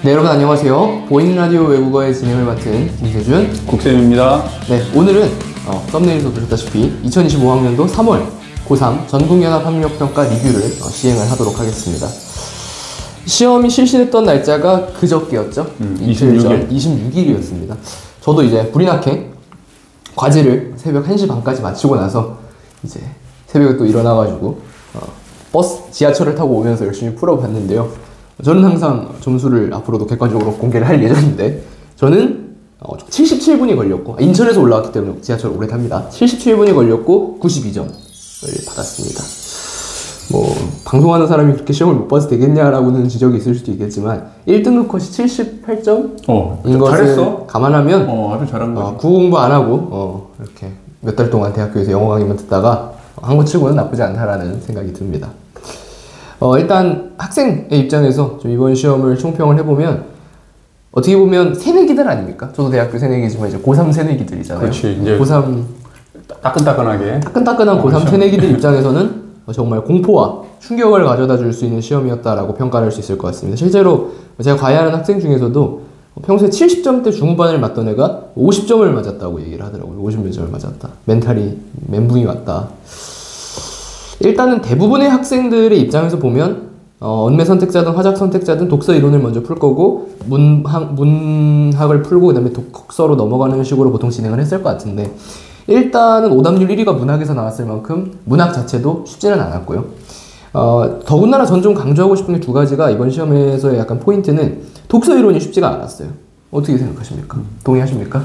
네, 여러분 안녕하세요. 보이는 라디오 외국어의 진행을 맡은 김세준 국쌤입니다. 네, 오늘은 썸네일에서 보셨다시피 2025학년도 3월 고3 전국연합학력평가 리뷰를 시행을 하도록 하겠습니다. 시험이 실시됐던 날짜가 그저께였죠. 26일이었습니다. 저도 이제 불이 나게 과제를 새벽 1시 반까지 마치고 나서 이제 새벽에 또 일어나가지고 버스, 지하철을 타고 오면서 열심히 풀어봤는데요. 저는 항상 점수를 앞으로도 객관적으로 공개를 할 예정인데 저는 77분이 걸렸고 인천에서 올라왔기 때문에 지하철 오래 탑니다. 77분이 걸렸고 92점을 받았습니다. 뭐 방송하는 사람이 그렇게 시험을 못 봐서 되겠냐라고는 지적이 있을 수도 있겠지만 1등급 컷이 78점인 것을 잘했어. 감안하면 아주 잘한 거지. 국어 공부 안 하고 이렇게 몇 달 동안 대학교에서 영어 강의만 듣다가 한 거 치고는 나쁘지 않다라는 생각이 듭니다. 일단 학생의 입장에서 좀 이번 시험을 총평을 해보면 어떻게 보면 새내기들 아닙니까? 저도 대학교 새내기지만 이제 고3 새내기들이잖아요. 그렇지. 이제 고3 따끈따끈하게 따끈따끈한 고3 새내기들 입장에서는 정말 공포와 충격을 가져다 줄 수 있는 시험이었다라고 평가를 할 수 있을 것 같습니다. 실제로 제가 과외하는 학생 중에서도 평소에 70점대 중후반을 맞던 애가 50점을 맞았다고 얘기를 하더라고요. 50몇 점을 맞았다. 멘붕이 왔다. 일단은 대부분의 학생들의 입장에서 보면 언매 선택자든 화작 선택자든 독서 이론을 먼저 풀 거고 문학을 풀고 그 다음에 독서로 넘어가는 식으로 보통 진행을 했을 것 같은데 일단은 오답률 1위가 문학에서 나왔을 만큼 문학 자체도 쉽지는 않았고요. 더군다나 전 좀 강조하고 싶은 게 두 가지가 이번 시험에서의 약간 포인트는 독서 이론이 쉽지가 않았어요. 어떻게 생각하십니까? 동의하십니까?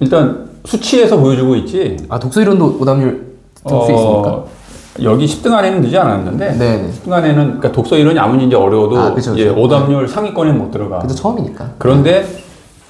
일단 수치에서 보여주고 있지. 독서 이론도 오답률 들 수 있습니까? 여기 10등 안에는 넣지 않았는데 네네. 10등 안에는 그러니까 독서 이론이 아무리 이제 어려워도 그쵸. 이제 오답률 상위권에 못 들어가. 그래도 처음이니까. 그런데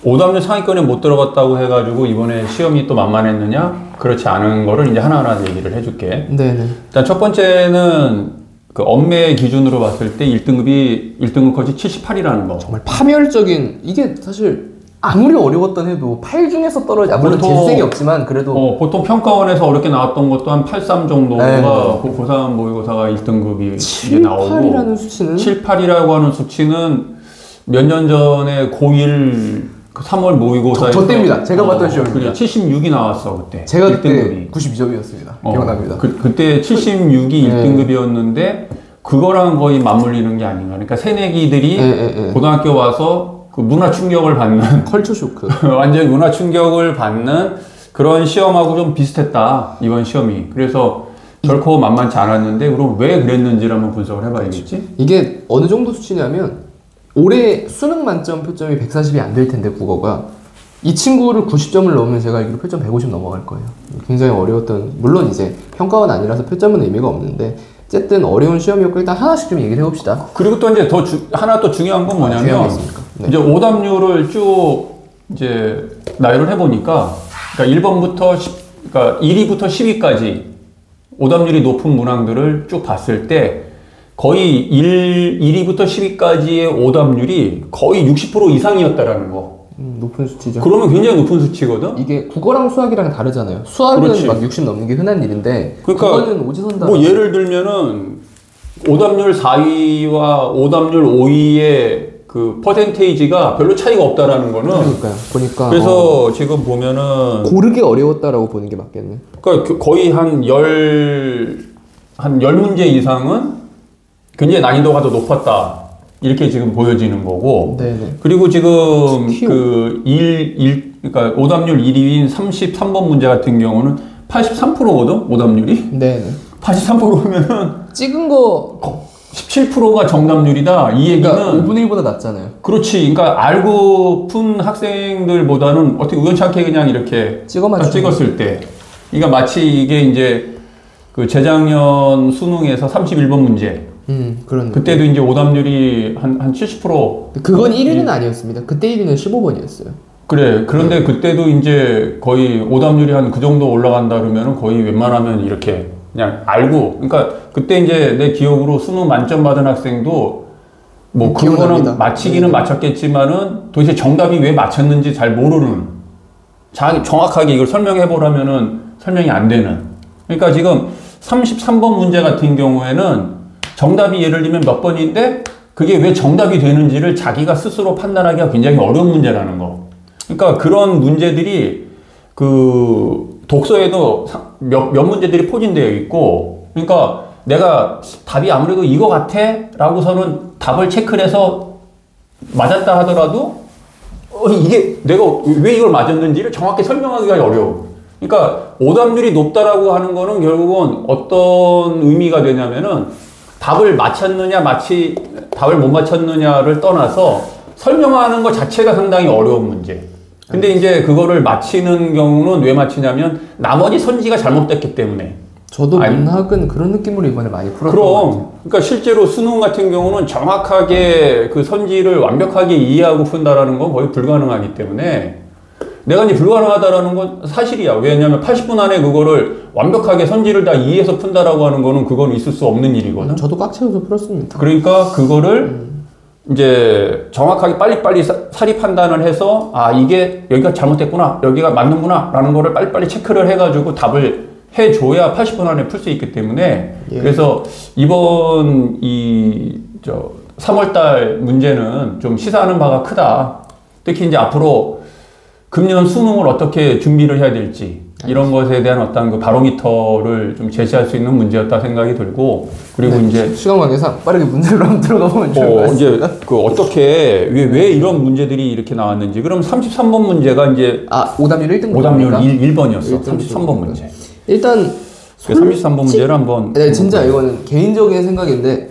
오답률 상위권에 못 들어갔다고 해가지고 이번에 시험이 또 만만했느냐? 그렇지 않은 거를 이제 하나하나 얘기를 해줄게. 네네. 일단 첫 번째는 그 언매 기준으로 봤을 때 1등급 컷이 78이라는 거. 정말 파멸적인, 이게 사실 아무리 어려웠던 해도 8 중에서 떨어지, 물론 재수생이 없지만 그래도 보통 평가원에서 어렵게 나왔던 것도 한 83 정도가 고3 모의고사가 1등급이 7, 나오고 8이라는 수치는 7, 8이라고 하는 수치는 몇 년 전에 고1 3월 모의고사에서 저 때입니다. 제가 봤던 시험입니다. 76이 나왔어 그때. 제가 1등급이. 그때 92점이었습니다. 기억납니다. 그때 76이 1등급이었는데 그거랑 거의 맞물리는 게 아닌가. 그러니까 새내기들이 고등학교 와서 그 문화 충격을 받는 컬처 쇼크. 완전 문화 충격을 받는 그런 시험하고 좀 비슷했다 이번 시험이. 그래서 결코 만만치 않았는데 그럼 왜 그랬는지를 한번 분석을 해봐야겠지. 이게 어느 정도 수치냐면 올해 수능 만점 표점이 140이 안 될 텐데 국어가 이 친구를 90점을 넣으면 제가 알기로 표점 150 넘어갈 거예요. 굉장히 어려웠던, 물론 이제 평가원 아니라서 표점은 의미가 없는데 어쨌든 어려운 시험이었고 일단 하나씩 좀 얘기를 해봅시다. 그리고 또 이제 하나 또 중요한 건 뭐냐면 네. 이제 오답률을 쭉 이제 나열을 해보니까 그러니까 1번부터 그러니까 1위부터 10위까지 오답률이 높은 문항들을 쭉 봤을 때 거의 1위부터 10위까지의 오답률이 거의 60% 이상이었다라는 거. 높은 수치죠. 그러면 굉장히 높은 수치거든? 이게 국어랑 수학이랑 다르잖아요. 수학은 그렇지. 막 60 넘는 게 흔한 일인데 그러니까 국어는 오지선다. 뭐 예를 들면은 오답률 4위와 오답률 5위의 그 퍼센테이지가 별로 차이가 없다라는 거는 그러니까요. 보니까 그래서 지금 보면은 고르게 어려웠다라고 보는 게 맞겠네. 그러니까 거의 한 10문제 이상은 굉장히 난이도가 더 높았다. 이렇게 지금 보여지는 거고. 네네. 그리고 지금 그러니까 오답률 1위인 33번 문제 같은 경우는 83%거든? 오답률이? 네네. 83%면은 찍은 거 17%가 정답률이다. 이 얘기는 그러니까 5분의 1보다 낮잖아요. 그렇지. 그러니까 알고 푼 학생들보다는 어떻게 우연찮게 그냥 이렇게 찍었을 때. 그러니까 마치 이게 이제 그 재작년 수능에서 31번 문제. 그런 그때도 이제 오답률이 한 70%. 그건 1위는 아니었습니다. 그때 1위는 15번이었어요. 그래. 그런데 그때도 이제 거의 오답률이 한 그 정도 올라간다 그러면은 거의 웬만하면 이렇게 그냥 알고. 그러니까 그때 이제 내 기억으로 수능 만점 받은 학생도 뭐 그거는 맞히기는 맞췄겠지만은 도대체 정답이 왜 맞췄는지 잘 모르는, 정확하게 이걸 설명해 보라면은 설명이 안 되는. 그러니까 지금 33번 문제 같은 경우에는 정답이 예를 들면 몇 번인데 그게 왜 정답이 되는지를 자기가 스스로 판단하기가 굉장히 어려운 문제라는 거. 그러니까 그런 문제들이 그 독서에도 몇 문제들이 포진되어 있고, 그러니까 내가 답이 아무래도 이거 같아? 라고서는 답을 체크를 해서 맞았다 하더라도 이게 내가 왜 이걸 맞았는지를 정확히 설명하기가 어려워. 그러니까 오답률이 높다라고 하는 거는 결국은 어떤 의미가 되냐면은 답을 맞췄느냐 답을 못 맞췄느냐를 떠나서 설명하는 것 자체가 상당히 어려운 문제. 근데 이제 그거를 맞히는 경우는 왜 맞히냐면 나머지 선지가 잘못됐기 때문에. 저도 문학은 그런 느낌으로 이번에 많이 풀었던 것 같아요. 그럼, 그러니까 실제로 수능 같은 경우는 정확하게 그 선지를 완벽하게 이해하고 푼다라는 건 거의 불가능하기 때문에 내가 이제 불가능하다라는 건 사실이야. 왜냐하면 80분 안에 그거를 완벽하게 선지를 다 이해해서 푼다라고 하는 거는 그건 있을 수 없는 일이거든. 저도 꽉 채워서 풀었습니다. 그러니까 그거를 이제 정확하게 빨리빨리 사리 판단을 해서 아 이게 여기가 잘못됐구나 여기가 맞는구나 라는 거를 빨리빨리 체크를 해가지고 답을 해줘야 80분 안에 풀 수 있기 때문에 그래서 이번 3월달 문제는 좀 시사하는 바가 크다. 특히 이제 앞으로 금년 수능을 어떻게 준비를 해야 될지 이런 것에 대한 어떤 그 바로미터를 좀 제시할 수 있는 문제였다 생각이 들고 그리고 이제 시간 관계상 빠르게 문제로 한번 들어가 보면 좋을 것 같습니다. 이제 그 어떻게 왜 이런 문제들이 이렇게 나왔는지 그럼 33번 문제가 이제 오답률 1등 오답률 1번이었어. 33번 문제. 일단 33번 문제를 한번 네, 진짜 이거는 개인적인 생각인데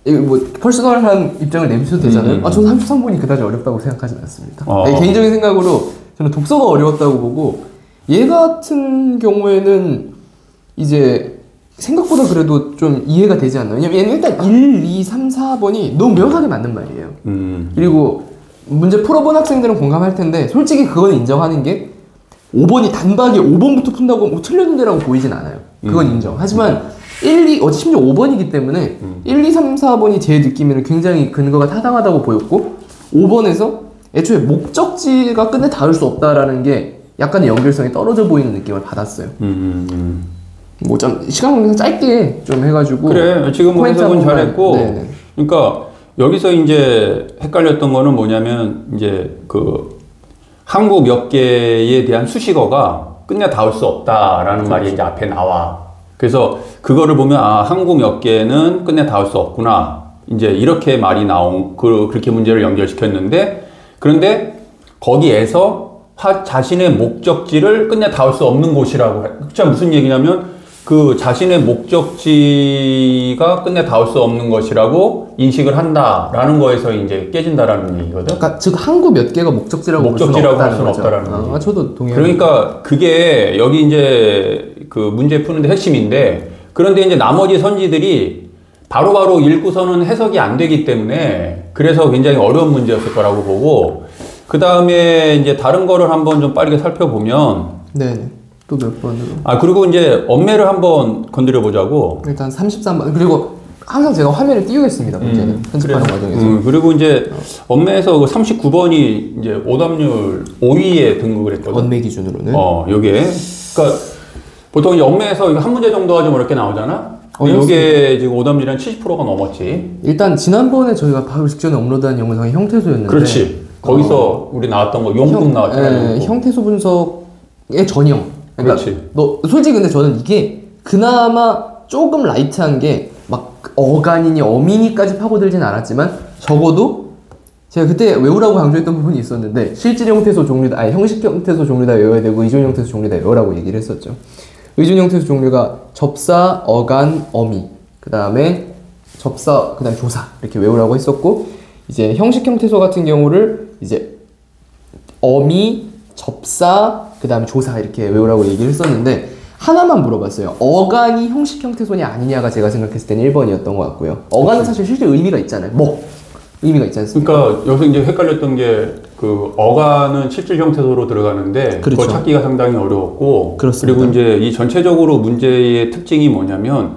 이거 뭐 퍼스널한 입장을 내비쳐도 되잖아요. 저는 33번이 그다지 어렵다고 생각하진 않습니다. 네, 개인적인 생각으로 저는 독서가 어려웠다고 보고 얘 같은 경우에는 이제 생각보다 그래도 좀 이해가 되지 않나요? 왜냐면 얘는 일단 1, 2, 3, 4번이 너무 명확하게 맞는 말이에요. 그리고 문제 풀어본 학생들은 공감할 텐데 솔직히 그건 인정하는 게 5번이 단박에 5번부터 푼다고 뭐 틀렸는데라고 보이진 않아요. 그건 인정. 하지만 1, 2, 심지어 5번이기 때문에 1, 2, 3, 4번이 제 느낌에는 굉장히 근거가 타당하다고 보였고 5번에서 애초에 목적지가 끝내 닿을 수 없다라는 게 약간의 연결성이 떨어져 보이는 느낌을 받았어요. 뭐 좀 시간 관계상 짧게 좀 해가지고 그래 지금 해석은 잘했고 네네. 그러니까 여기서 이제 헷갈렸던 거는 뭐냐면 이제 그 항구 몇 개에 대한 수식어가 끝내 닿을 수 없다라는 말이 이제 앞에 나와. 그래서 그거를 보면 아 항구 몇 개는 끝내 닿을 수 없구나. 이제 이렇게 말이 그렇게 문제를 연결시켰는데 그런데 거기에서 자신의 목적지를 끝내 닿을 수 없는 곳이라고 해. 진짜 무슨 얘기냐면 그 자신의 목적지가 끝내 닿을 수 없는 것이라고 인식을 한다라는 거에서 이제 깨진다라는 얘기거든. 그러니까 즉 항구 몇 개가 목적지라고 할 수는 없다라는 거지. 저도 동의합니다. 그러니까 그게 여기 이제 그 문제 푸는데 핵심인데 그런데 이제 나머지 선지들이 바로바로 읽고서는 해석이 안 되기 때문에 그래서 굉장히 어려운 문제였을 거라고 보고 그 다음에 이제 다른 거를 한번 좀 빠르게 살펴보면 네. 또 몇 번으로? 그리고 이제 엄매를 한번 건드려 보자고. 일단 33번. 그리고 항상 제가 화면을 띄우겠습니다. 문제는 편집하는 과정에서. 그리고 이제 엄매에서 그 39번이 이제 오답률 5위에 등극을 했거든. 원매 기준으로는. 요게. 그러니까 보통 이제 엄매에서 한 문제 정도가 좀 어렵게 나오잖아. 근데 요게 지금 오답률이 한 70%가 넘었지. 일단 지난번에 저희가 바로 직전에 업로드한 영상이 형태소였는데. 그렇지. 거기서 우리 나왔던 거 용품 나왔잖아요. 형태소 분석의 전형. 그러니까 그렇지. 솔직히 근데 저는 이게 그나마 조금 라이트한 게 막 어간이니 어미니까지 파고들진 않았지만 적어도 제가 그때 외우라고 강조했던 부분이 있었는데 실질 형태소 종류 형식 형태소 종류 다 외워야 되고 의존 형태소 종류 다 외우라고 얘기를 했었죠. 의존 형태소 종류가 접사, 어간, 어미, 그 다음에 접사, 그 다음에 조사 이렇게 외우라고 했었고 이제 형식 형태소 같은 경우를 이제 어미, 접사, 그 다음에 조사 이렇게 외우라고 얘기를 했었는데 하나만 물어봤어요. 어간이 형식 형태소냐 아니냐가 제가 생각했을 때는 1번이었던 것 같고요. 어간은 사실 실제 의미가 있잖아요. 의미가 있지 않습니까? 그러니까 여기서 이제 헷갈렸던 게 그 어간은 실질 형태소로 들어가는데 그렇죠. 그걸 찾기가 상당히 어려웠고 그렇습니다. 그리고 이제 이 전체적으로 문제의 특징이 뭐냐면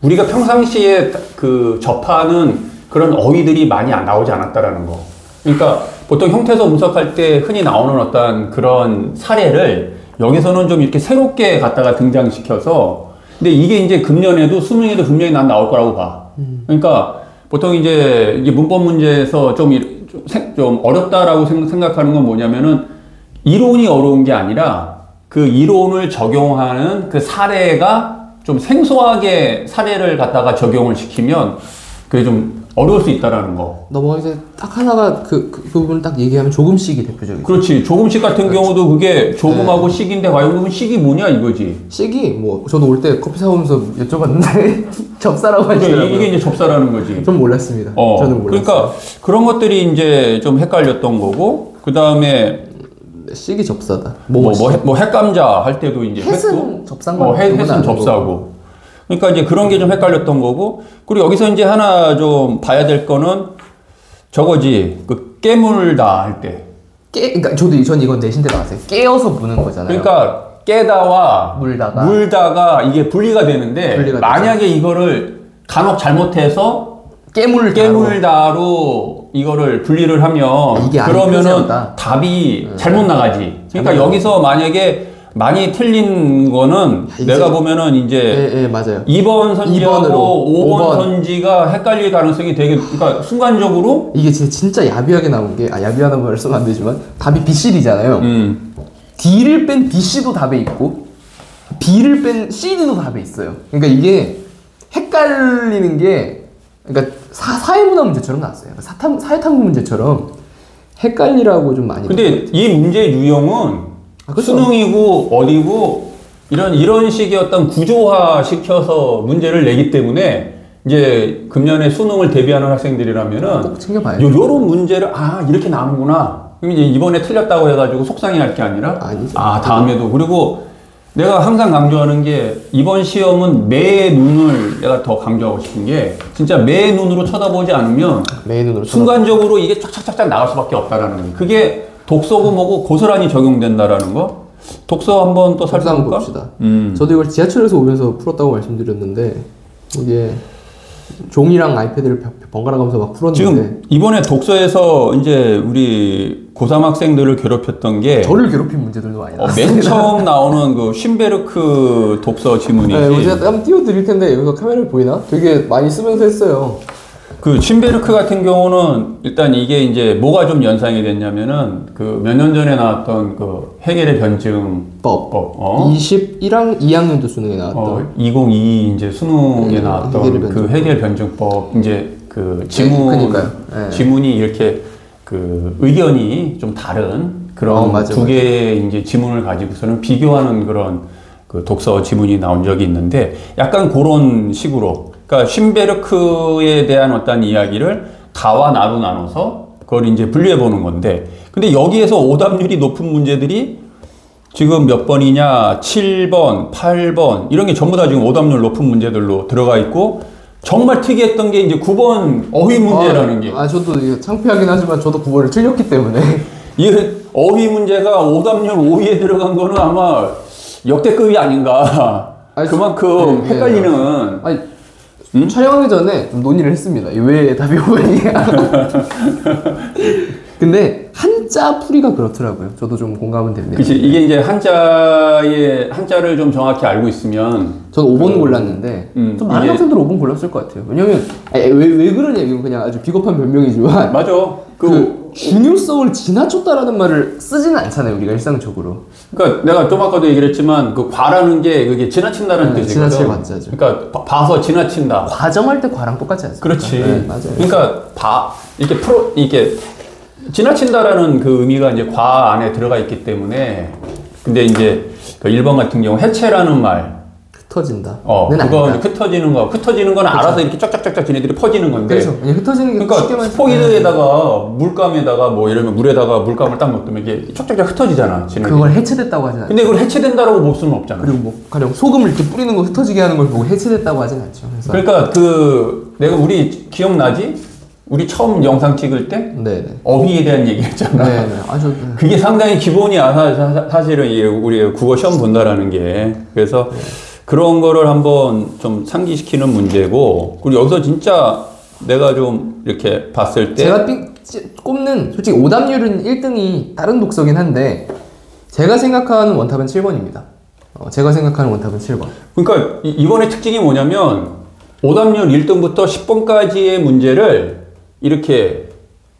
우리가 평상시에 그 접하는 그런 어휘들이 많이 안 나오지 않았다라는 거. 그러니까 보통 형태소 분석할 때 흔히 나오는 어떤 그런 사례를 여기서는 좀 이렇게 새롭게 갖다가 등장시켜서 근데 이게 이제 금년에도 수능에도 분명히 난 나올 거라고 봐. 그러니까 보통 이제 이게 문법 문제에서 좀 어렵다라고 생각하는 건 뭐냐면은 이론이 어려운 게 아니라 그 이론을 적용하는 그 사례가 좀 생소하게 사례를 갖다가 적용을 시키면 그게 좀 어려울 수 있다라는 거. 넘어가기 전에 딱 하나가 그 부분을 딱 얘기하면 조금씩이 대표적이죠. 그렇지. 조금씩 같은 경우도 그게 조금하고 씩인데 과연 그러면 씩이 뭐냐 이거지. 씩이 뭐 저도 올 때 커피 사오면서 여쭤봤는데 접사라고 하시더라고요. 이게 이제 접사라는 거지. 좀 몰랐습니다. 저는 몰랐어요. 그러니까 그런 것들이 이제 좀 헷갈렸던 거고 그 다음에 씩이 접사다. 뭐 핵감자 할 때도 이제 햇은 접사인 햇은 접사고. 그러니까 이제 그런 게 좀 헷갈렸던 거고. 그리고 여기서 이제 하나 좀 봐야 될 거는 저거지. 그 깨물다 할 때. 그러니까 전 이건 내신대 나왔어요. 깨어서 무는 거잖아요. 그러니까 깨다와 물다가 이게 분리가 되는데 만약에 이거를 간혹 잘못해서 깨물다로 이거를 분리를 하면 이게 그러면은 답이 잘못 나가지. 그러니까 여기서 만약에 많이 틀린 거는 내가 보면은 이제 맞아요. 2번 선지하고 5번 선지가 헷갈릴 가능성이 되게, 그러니까 순간적으로 이게 진짜 야비하게 나온 게, 야비하다는 말을 쓰면 안 되지만 답이 BCD잖아요. D를 뺀 BC도 답에 있고 B를 뺀 CD도 답에 있어요. 그러니까 이게 헷갈리는 게, 그러니까 사회문화 문제처럼 나왔어요. 사회탐구 문제처럼 헷갈리라고 좀 많이. 근데 이 문제 유형은 그렇죠. 수능이고 어디고 이런 식의 어떤 구조화 시켜서 문제를 내기 때문에 이제 금년에 수능을 대비하는 학생들이라면은 꼭 챙겨봐요. 요런 문제를 이렇게 나오는구나. 그럼 이제 이번에 틀렸다고 해가지고 속상해할 게 아니라 아니죠. 다음에도. 그리고 내가 항상 강조하는 게 이번 시험은 매의 눈을 내가 더 강조하고 싶은 게 진짜 매의 눈으로 쳐다보지 않으면 순간적으로 이게 쫙쫙쫙쫙 나갈 수밖에 없다라는 거예요. 그게 독서고 뭐고 고스란히 적용된다라는 거. 독서 한번 또 살펴볼까? 봅시다. 저도 이걸 지하철에서 오면서 풀었다고 말씀드렸는데 이게 종이랑 아이패드를 번갈아 가면서 막 풀었는데 지금 이번에 독서에서 이제 우리 고3 학생들을 괴롭혔던 게 저를 괴롭힌 문제들도 많이 나왔어요. 맨 처음 나오는 그 쉰베르크 독서 지문이지. 네, 제가 한번 띄워드릴 텐데 여기서 카메라를 보이나? 되게 많이 쓰면서 했어요. 그 쉰베르크 같은 경우는 일단 이게 이제 뭐가 좀 연상이 됐냐면은 그 몇 년 전에 나왔던 그 해겔의 변증법 2학년도 수능에 나왔던 2022 이제 수능에 나왔던 그 해겔 변증법 이제 그 지문이 이렇게 그 의견이 좀 다른 그런 두 개의 이제 지문을 가지고서는 비교하는 그런 그 독서 지문이 나온 적이 있는데 약간 그런 식으로. 그러니까 쉰베르크에 대한 어떤 이야기를 가와 나로 나눠서 그걸 이제 분류해 보는 건데, 근데 여기에서 오답률이 높은 문제들이 지금 몇 번이냐, 7번, 8번 이런 게 전부 다 지금 오답률 높은 문제들로 들어가 있고, 정말 특이했던 게 이제 9번 어휘 문제라는 게. 저도 이거 창피하긴 하지만 저도 9번을 틀렸기 때문에 이 어휘 문제가 오답률 5위에 들어간 거는 아마 역대급이 아닌가. 그만큼 헷갈리는. 촬영하기 전에 좀 논의를 했습니다. 왜 답이 5번이야? 근데 한자 풀이가 그렇더라고요. 저도 좀 공감은 됩니다. 그치. 이게 이제 한자를 좀 정확히 알고 있으면. 저는 5번 골랐는데, 좀 많은 학생들 5번 골랐을 것 같아요. 왜냐면, 왜 그러냐, 이건 그냥 아주 비겁한 변명이지만. 맞아. 그 중요성을 지나쳤다라는 말을 쓰지는 않잖아요, 우리가 일상적으로. 그러니까 내가 좀 아까도 얘기를 했지만, 그 과라는 게 그게 지나친다는 뜻이거든. 지나칠 관자죠. 그러니까 봐서 지나친다. 과정할 때 과랑 똑같지 않습니까? 그렇지. 네, 맞아요. 그러니까 이렇게 지나친다라는 그 의미가 이제 과 안에 들어가 있기 때문에. 근데 이제 그 1번 같은 경우 해체라는 말. 흩어진다. 그거 흩어지는 거. 흩어지는 건 그렇죠. 알아서 이렇게 쫙쫙쫙쫙 지네들이 퍼지는 건데. 그렇죠. 흩어지는 게 그러니까 스포이드에다가 물감에다가 뭐 이러면 물에다가 물감을 딱 넣으면 이게 쫙쫙쫙 흩어지잖아. 지네들이. 그걸 해체됐다고 하진 않죠. 근데 그걸 해체된다라고 볼 수는 없잖아. 그리고 뭐 가령 소금을 이렇게 뿌리는 거 흩어지게 하는 걸 보고 해체됐다고 하진 않죠. 그러니까 내가 우리 기억나지? 우리 처음 영상 찍을 때 네네. 어휘에 대한 얘기했잖아. 네네. 그게 상당히 기본이야. 사실은 우리 국어 시험 본다라는 게. 그래서 그런 거를 한번 좀 상기시키는 문제고, 그리고 여기서 진짜 내가 좀 이렇게 봤을 때 제가 꼽는 솔직히 오답률은 1등이 다른 독서긴 한데 제가 생각하는 원탑은 7번입니다. 제가 생각하는 원탑은 7번. 그러니까 이번에 특징이 뭐냐면 오답률 1등부터 10번까지의 문제를 이렇게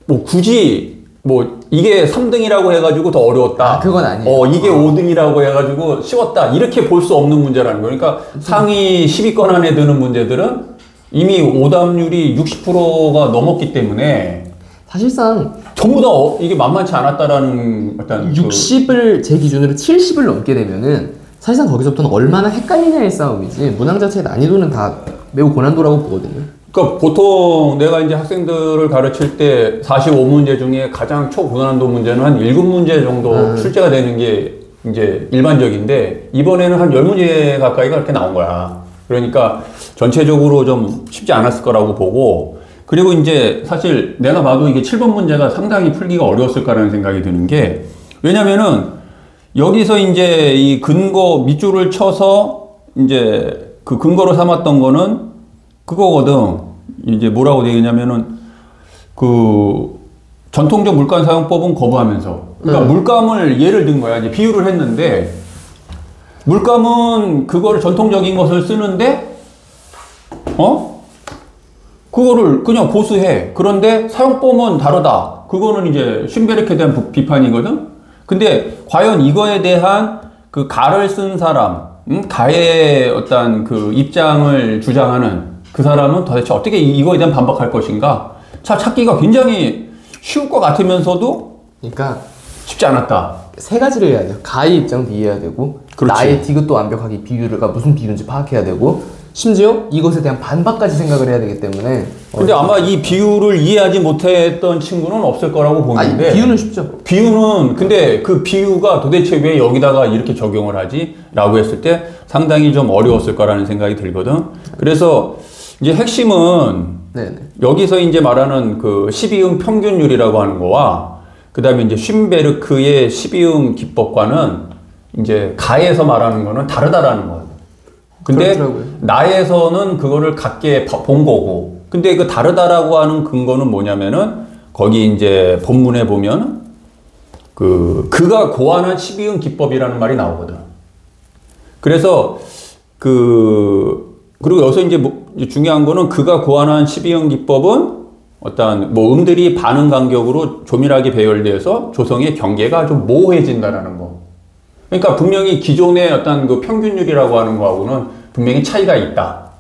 뭐 굳이 뭐 이게 3등이라고 해가지고 더 어려웠다. 아, 그건 아니에요. 이게 5등이라고 해가지고 쉬웠다. 이렇게 볼 수 없는 문제라는 거예요. 그러니까 상위 10위권 안에 드는 문제들은 이미 오답률이 60%가 넘었기 때문에 사실상 전부 다 이게 만만치 않았다라는 어떤 60을 제 기준으로 70을 넘게 되면은 사실상 거기서부터는 얼마나 헷갈리냐의 싸움이지 문항 자체의 난이도는 다 매우 고난도라고 보거든요. 그러니까 보통 내가 이제 학생들을 가르칠 때 45문제 중에 가장 초고난도 문제는 한 7문제 정도 출제가 되는 게 이제 일반적인데 이번에는 한 10문제 가까이가 그렇게 나온 거야. 그러니까 전체적으로 좀 쉽지 않았을 거라고 보고 그리고 이제 사실 내가 봐도 이게 7번 문제가 상당히 풀기가 어려웠을 거라는 생각이 드는 게 왜냐면은 여기서 이제 이 근거 밑줄을 쳐서 이제 그 근거로 삼았던 거는 그거거든. 이제 뭐라고 되겠냐면은 그 전통적 물감 사용법은 거부하면서 그러니까 물감을 예를 든 거야. 이제 비유를 했는데 물감은 그거를 전통적인 것을 쓰는데 그거를 그냥 고수해. 그런데 사용법은 다르다. 그거는 이제 슌베르크에 대한 비판이거든. 근데 과연 이거에 대한 그 가를 쓴 사람, 가의 어떤 그 입장을 주장하는 그 사람은 도대체 어떻게 이거에 대한 반박할 것인가? 찾기가 굉장히 쉬울 것 같으면서도 그러니까 쉽지 않았다. 세 가지를 해야 돼요. 가의 입장도 이해해야 되고 그렇지. 나의 디귿도 완벽하게 비유가 무슨 비유인지 파악해야 되고 심지어 이것에 대한 반박까지 생각을 해야 되기 때문에 근데 아마 이 비유를 이해하지 못했던 친구는 없을 거라고 보는데 비유는 쉽죠. 비유는 근데 그 비유가 도대체 왜 여기다가 이렇게 적용을 하지? 라고 했을 때 상당히 좀 어려웠을 거라는 생각이 들거든. 그래서 이제 핵심은 네네. 여기서 이제 말하는 그 12음 평균율이라고 하는 거와 그 다음에 이제 슌베르크의 12음 기법과는 이제 가에서 말하는 거는 다르다라는 거예요. 근데 그렇더라고요. 나에서는 그거를 같게 본 거고 근데 그 다르다라고 하는 근거는 뭐냐면은 거기 이제 본문에 보면 그가 고안한 12음 기법이라는 말이 나오거든. 그래서 그리고 여기서 이제 중요한 거는 그가 고안한 12음 기법은 어떤 뭐 음들이 반응 간격으로 조밀하게 배열돼서 조성의 경계가 좀 모호해진다라는 거. 그러니까 분명히 기존의 어떤 그 평균율이라고 하는 거하고는 분명히 차이가 있다.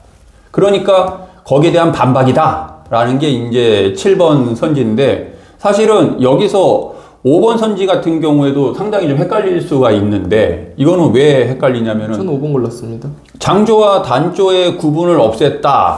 그러니까 거기에 대한 반박이다라는 게 이제 7번 선지인데 사실은 여기서 5번 선지 같은 경우에도 상당히 좀 헷갈릴 수가 있는데 이거는 왜 헷갈리냐면은 저는 5번 골랐습니다. 장조와 단조의 구분을 없앴다.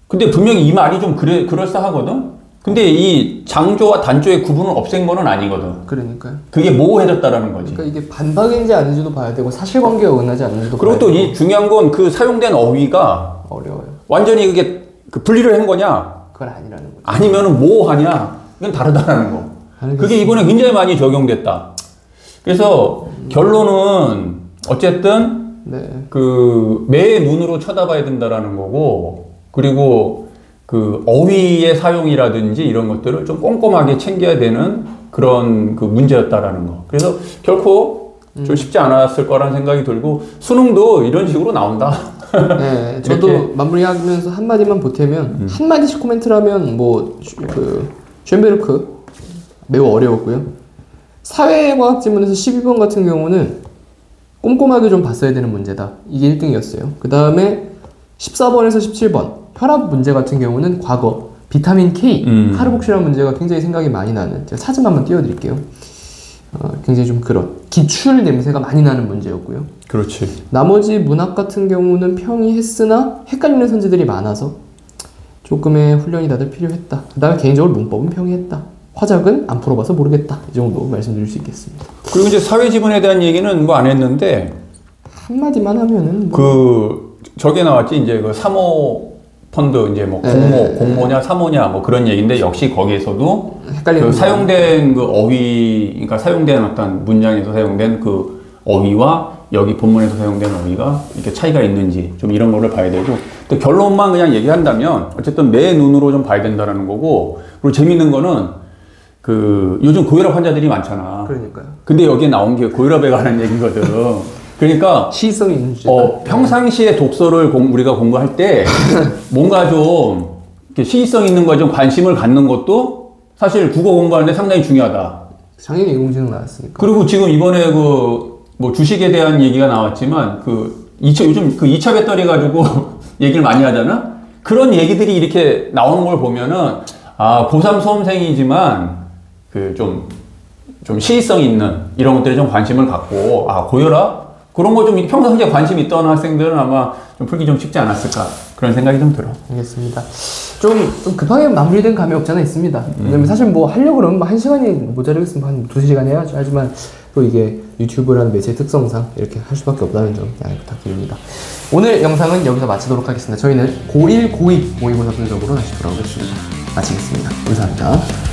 근데 분명히 이 말이 좀 그럴싸하거든? 근데 이 장조와 단조의 구분을 없앤 거는 아니거든. 그러니까요. 그게 모호해졌다라는 거지. 그러니까 이게 반박인지 아닌지도 봐야 되고 사실관계가 응하지 않는지도 그리고 봐야 또 되고 이 중요한 건 그 사용된 어휘가 어려워요. 완전히 그게 그 분리를 한 거냐? 그건 아니라는 거죠. 아니면은 모호하냐? 이건 다르다는 거. 알겠습니다. 그게 이번에 굉장히 많이 적용됐다. 그래서 결론은 어쨌든 네. 그 매의 눈으로 쳐다봐야 된다라는 거고 그리고 그 어휘의 사용이라든지 이런 것들을 좀 꼼꼼하게 챙겨야 되는 그런 그 문제였다라는 거. 그래서 결코 좀 쉽지 않았을 거라는 생각이 들고 수능도 이런 식으로 나온다. 네, 저도 마무리하면서 한마디만 보태면 한마디씩 코멘트를 하면 그 슌베르크 매우 어려웠고요. 사회과학 지문에서 12번 같은 경우는 꼼꼼하게 좀 봤어야 되는 문제다. 이게 1등이었어요. 그 다음에 14번에서 17번 혈압 문제 같은 경우는 과거 비타민 K 카르복실한 문제가 굉장히 생각이 많이 나는 제가 사진 한번 띄워드릴게요. 굉장히 좀 그런 기출 냄새가 많이 나는 문제였고요. 그렇지. 나머지 문학 같은 경우는 평이 했으나 헷갈리는 선지들이 많아서 조금의 훈련이 다들 필요했다. 그 다음에 개인적으로 문법은 평이 했다. 화작은 안 풀어봐서 모르겠다. 이 정도 말씀드릴 수 있겠습니다. 그리고 이제 사회지문에 대한 얘기는 뭐 안 했는데 한마디만 하면은 저게 나왔지 이제 그 사모 펀드 이제 뭐 공모냐 사모냐 뭐 그런 얘기인데 역시 거기에서도 그 사용된 그 어휘 그러니까 사용된 어떤 문장에서 사용된 그 어휘와 여기 본문에서 사용된 어휘가 이렇게 차이가 있는지 좀 이런 거를 봐야 되고 또 결론만 그냥 얘기한다면 어쨌든 매 눈으로 좀 봐야 된다는 거고 그리고 재밌는 거는 요즘 고혈압 환자들이 많잖아. 그러니까요. 근데 여기에 나온 게 고혈압에 관한 얘기거든. 그러니까 시의성이 있는 주제. 평상시에 독서를 우리가 공부할 때 뭔가 좀 이렇게 시의성 있는 거에 좀 관심을 갖는 것도 사실 국어 공부하는데 상당히 중요하다. 작년에 인공지능 나왔으니까. 그리고 지금 이번에 뭐 주식에 대한 얘기가 나왔지만 요즘 그 2차 배터리 가지고 얘기를 많이 하잖아? 그런 얘기들이 이렇게 나오는 걸 보면은, 고3 수험생이지만, 좀 시의성 있는 이런 것들에 좀 관심을 갖고, 고혈압? 그런 거 좀 평상시에 관심 있던 학생들은 아마 좀 풀기 좀 쉽지 않았을까. 그런 생각이 좀 들어. 알겠습니다. 좀 급하게 마무리된 감이 없지 않아 있습니다. 왜냐면 사실 뭐 하려고 그러면 1시간이 모자르겠으면 한 2-3시간 해야죠. 하지만 또 이게 유튜브라는 매체의 특성상 이렇게 할 수밖에 없다는 점 양해 부탁드립니다. 오늘 영상은 여기서 마치도록 하겠습니다. 저희는 고1, 고2 모의고사 분석으로 다시 돌아오겠습니다. 마치겠습니다. 감사합니다.